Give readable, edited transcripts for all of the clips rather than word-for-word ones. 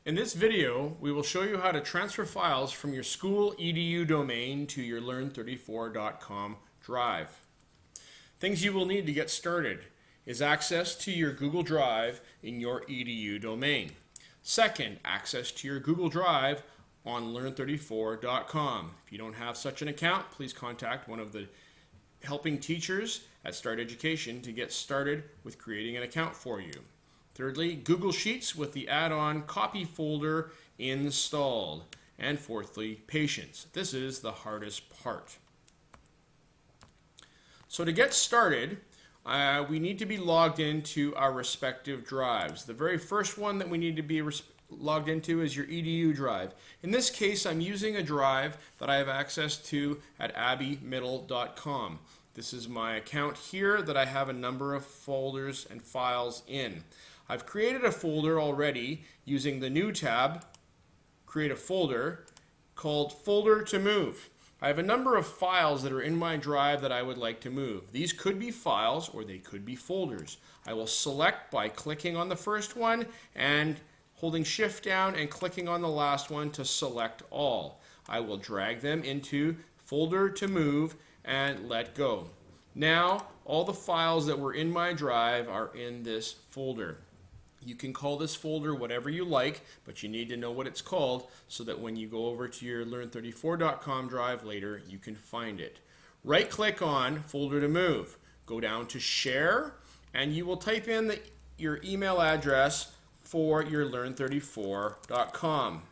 In this video, we will show you how to transfer files from your school edu domain to your learn34.com drive. Things you will need to get started is access to your Google Drive in your edu domain. Second, access to your Google Drive on learn34.com. If you don't have such an account, please contact one of the helping teachers at Start Education to get started with creating an account for you. Thirdly, Google Sheets with the add-on copy folder installed. And fourthly, patience. This is the hardest part. So to get started, we need to be logged into our respective drives. The very first one that we need to be logged into is your edu drive. In this case, I'm using a drive that I have access to at abbymiddle.com. This is my account here that I have a number of folders and files in. I've created a folder already using the new tab, create a folder, called Folder to Move. I have a number of files that are in my drive that I would like to move. These could be files or they could be folders. I will select by clicking on the first one and holding Shift down and clicking on the last one to select all. I will drag them into Folder to Move and let go. Now all the files that were in my drive are in this folder. You can call this folder whatever you like, but you need to know what it's called so that when you go over to your learn34.com drive later, you can find it. Right-click on Folder to Move. Go down to Share, and you will type in your email address for your learn34.com.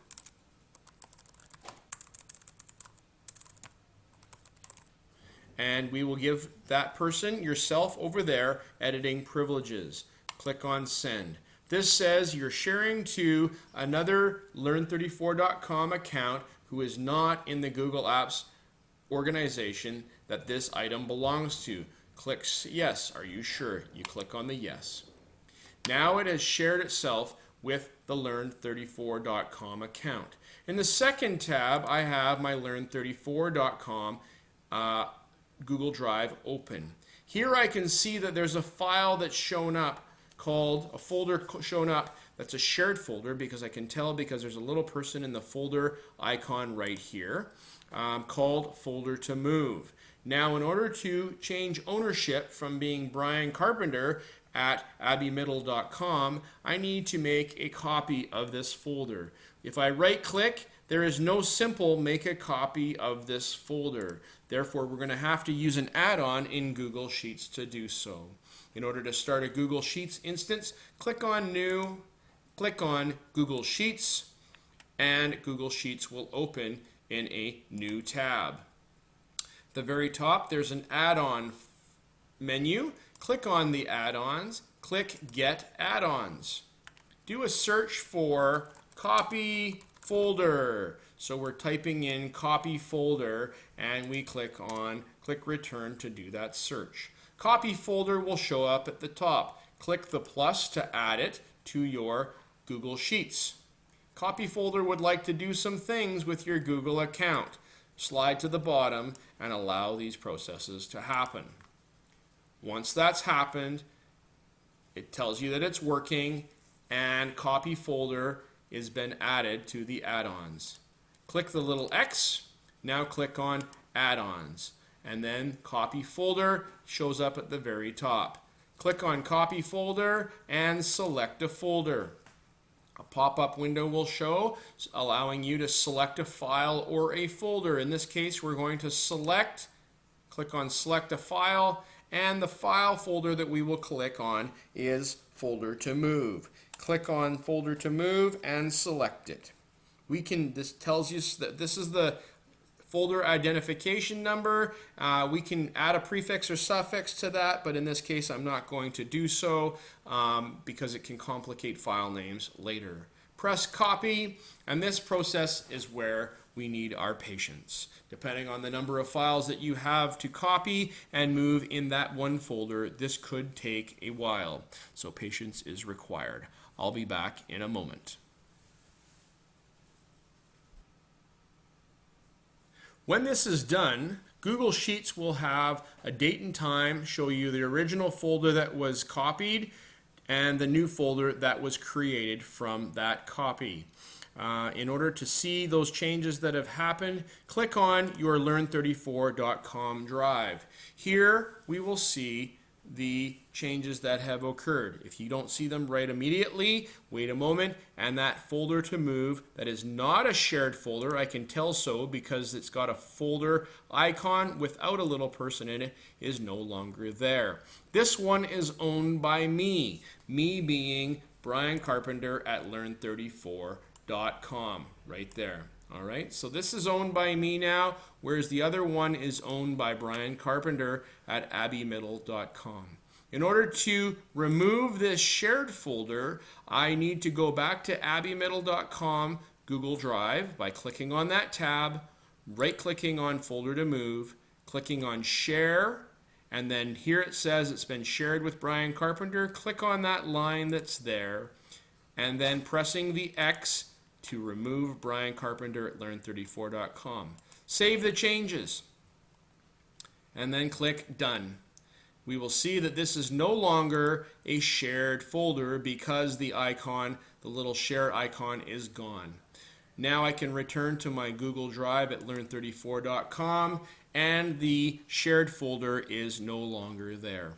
And we will give that person, yourself over there, editing privileges. Click on Send. This says you're sharing to another learn34.com account who is not in the Google Apps organization that this item belongs to. Click Yes. Are you sure? You click on the Yes. Now it has shared itself with the learn34.com account. In the second tab, I have my learn34.com Google Drive open. Here I can see that there's a file that's shown up called a folder shown up that's a shared folder because I can tell because there's a little person in the folder icon right here called Folder to Move. Now in order to change ownership from being Brian Carpenter at abbymiddle.com, I need to make a copy of this folder. If I right click, there is no simple make a copy of this folder. Therefore, we're going to have to use an add-on in Google Sheets to do so. In order to start a Google Sheets instance, click on New, click on Google Sheets, and Google Sheets will open in a new tab. At the very top, there's an add-on menu. Click on the add-ons, click Get Add-ons. Do a search for Copy Folder. So we're typing in Copy Folder, and we click Return to do that search. Copy Folder will show up at the top. Click the plus to add it to your Google Sheets. Copy Folder would like to do some things with your Google account. Slide to the bottom and allow these processes to happen. Once that's happened, it tells you that it's working and Copy Folder has been added to the add-ons. Click the little X. Now click on Add-ons. And then Copy Folder shows up at the very top. Click on Copy Folder and select a folder. A pop-up window will show, allowing you to select a file or a folder. In this case, we're going to click on Select a File, and the file folder that we will click on is Folder to Move. Click on Folder to Move and select it. This tells you that this is the folder identification number. We can add a prefix or suffix to that, but in this case I'm not going to do so because it can complicate file names later. Press copy, and this process is where we need our patience. Depending on the number of files that you have to copy and move in that one folder, this could take a while, so patience is required. I'll be back in a moment. When this is done, Google Sheets will have a date and time, show you the original folder that was copied, and the new folder that was created from that copy. In order to see those changes that have happened, click on your learn34.com drive. Here we will see the changes that have occurred. If you don't see them right immediately, wait a moment, and that folder to move that is not a shared folder, I can tell so because it's got a folder icon without a little person in it, is no longer there. This one is owned by me being Brian Carpenter at learn34.com right there. All right, so this is owned by me now, whereas the other one is owned by Brian Carpenter at abbeymiddle.com. In order to remove this shared folder, I need to go back to abbeymiddle.com Google Drive by clicking on that tab, right-clicking on Folder to Move, clicking on Share, and then here it says it's been shared with Brian Carpenter. Click on that line that's there, and then pressing the X to remove Brian Carpenter at learn34.com. Save the changes and then click Done. We will see that this is no longer a shared folder because the icon, the little share icon, is gone. Now I can return to my Google Drive at learn34.com and the shared folder is no longer there.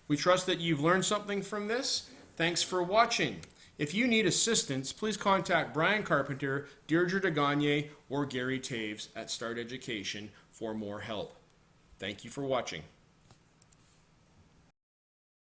We trust that you've learned something from this. Thanks for watching. If you need assistance, please contact Brian Carpenter, Deirdre DeGagne, or Gary Taves at Start Education for more help. Thank you for watching.